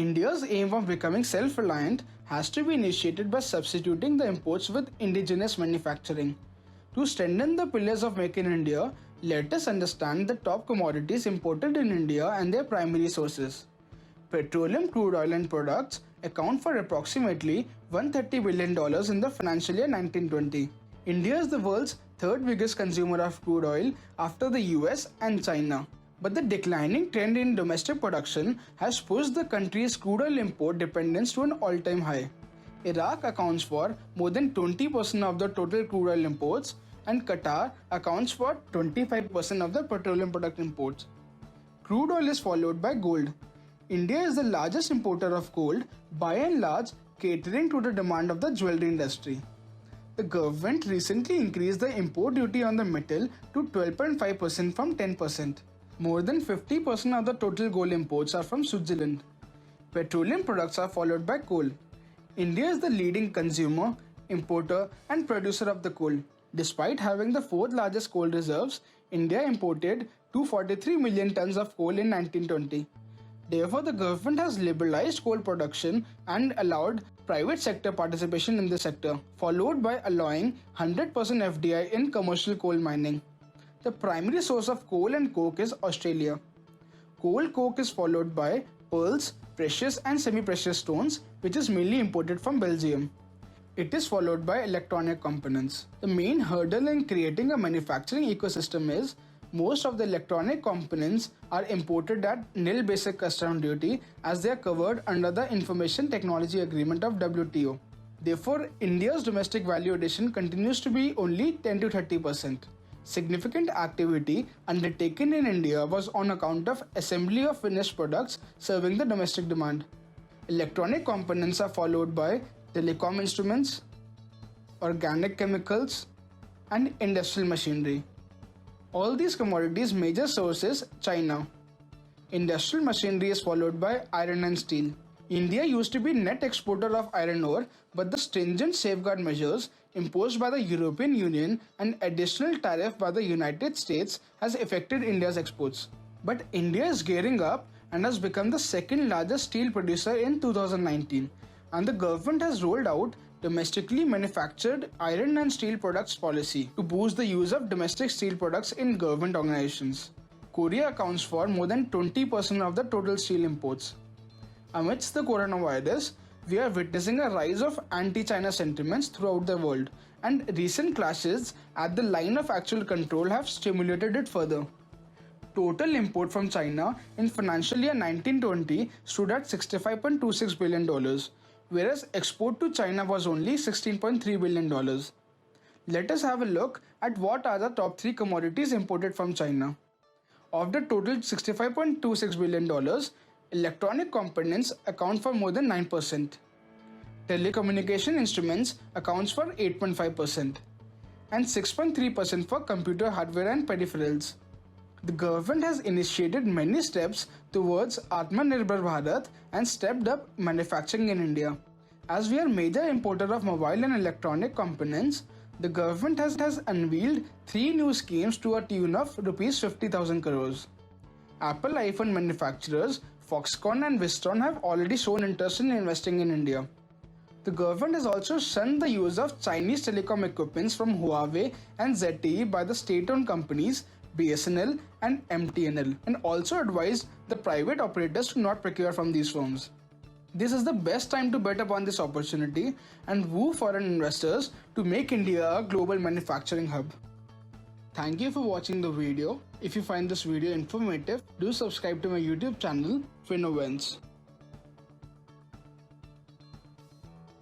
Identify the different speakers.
Speaker 1: India's aim of becoming self-reliant has to be initiated by substituting the imports with indigenous manufacturing. To strengthen the pillars of Make in India, let us understand the top commodities imported in India and their primary sources. Petroleum, crude oil and products account for approximately $130 billion in the financial year 1920. India is the world's third biggest consumer of crude oil after the US and China. But the declining trend in domestic production has pushed the country's crude oil import dependence to an all-time high. Iraq accounts for more than 20% of the total crude oil imports, and Qatar accounts for 25% of the petroleum product imports. Crude oil is followed by gold. India is the largest importer of gold, by and large catering to the demand of the jewelry industry. The government recently increased the import duty on the metal to 12.5% from 10%. More than 50% of the total gold imports are from Switzerland. Petroleum products are followed by coal. India is the leading consumer, importer and producer of the coal. Despite having the fourth largest coal reserves, India imported 243 million tons of coal in 1920. Therefore, the government has liberalized coal production and allowed private sector participation in the sector, followed by allowing 100% FDI in commercial coal mining. The primary source of coal and coke is Australia. Coal coke is followed by pearls, precious and semi-precious stones, which is mainly imported from Belgium. It is followed by electronic components. The main hurdle in creating a manufacturing ecosystem is most of the electronic components are imported at nil basic custom duty as they are covered under the Information Technology Agreement of WTO. Therefore, India's domestic value addition continues to be only 10 to 30%. Significant activity undertaken in India was on account of assembly of finished products serving the domestic demand. Electronic components are followed by telecom instruments, organic chemicals, and industrial machinery. All these commodities' major source is China. Industrial machinery is followed by iron and steel. India used to be net exporter of iron ore, but the stringent safeguard measures imposed by the European Union and additional tariff by the United States has affected India's exports. But India is gearing up and has become the second largest steel producer in 2019, and the government has rolled out domestically manufactured iron and steel products policy to boost the use of domestic steel products in government organizations. Korea accounts for more than 20% of the total steel imports. Amidst the coronavirus, we are witnessing a rise of anti-China sentiments throughout the world, and recent clashes at the line of actual control have stimulated it further. Total import from China in financial year 1920 stood at $65.26 billion, whereas export to China was only $16.3 billion. Let us have a look at what are the top 3 commodities imported from China. Of the total $65.26 billion, electronic components account for more than 9%. Telecommunication instruments accounts for 8.5% and 6.3% for computer hardware and peripherals. The government has initiated many steps towards Atmanirbhar Bharat and stepped up manufacturing in India. As we are major importer of mobile and electronic components, the government has unveiled 3 new schemes to a tune of Rs 50,000 crores. Apple iPhone manufacturers Foxconn and Wistron have already shown interest in investing in India. The government has also shunned the use of Chinese telecom equipments from Huawei and ZTE by the state-owned companies BSNL and MTNL, and also advised the private operators to not procure from these firms. This is the best time to bet upon this opportunity and woo foreign investors to make India a global manufacturing hub. Thank you for watching the video. If you find this video informative, do subscribe to my YouTube channel, FinOwens.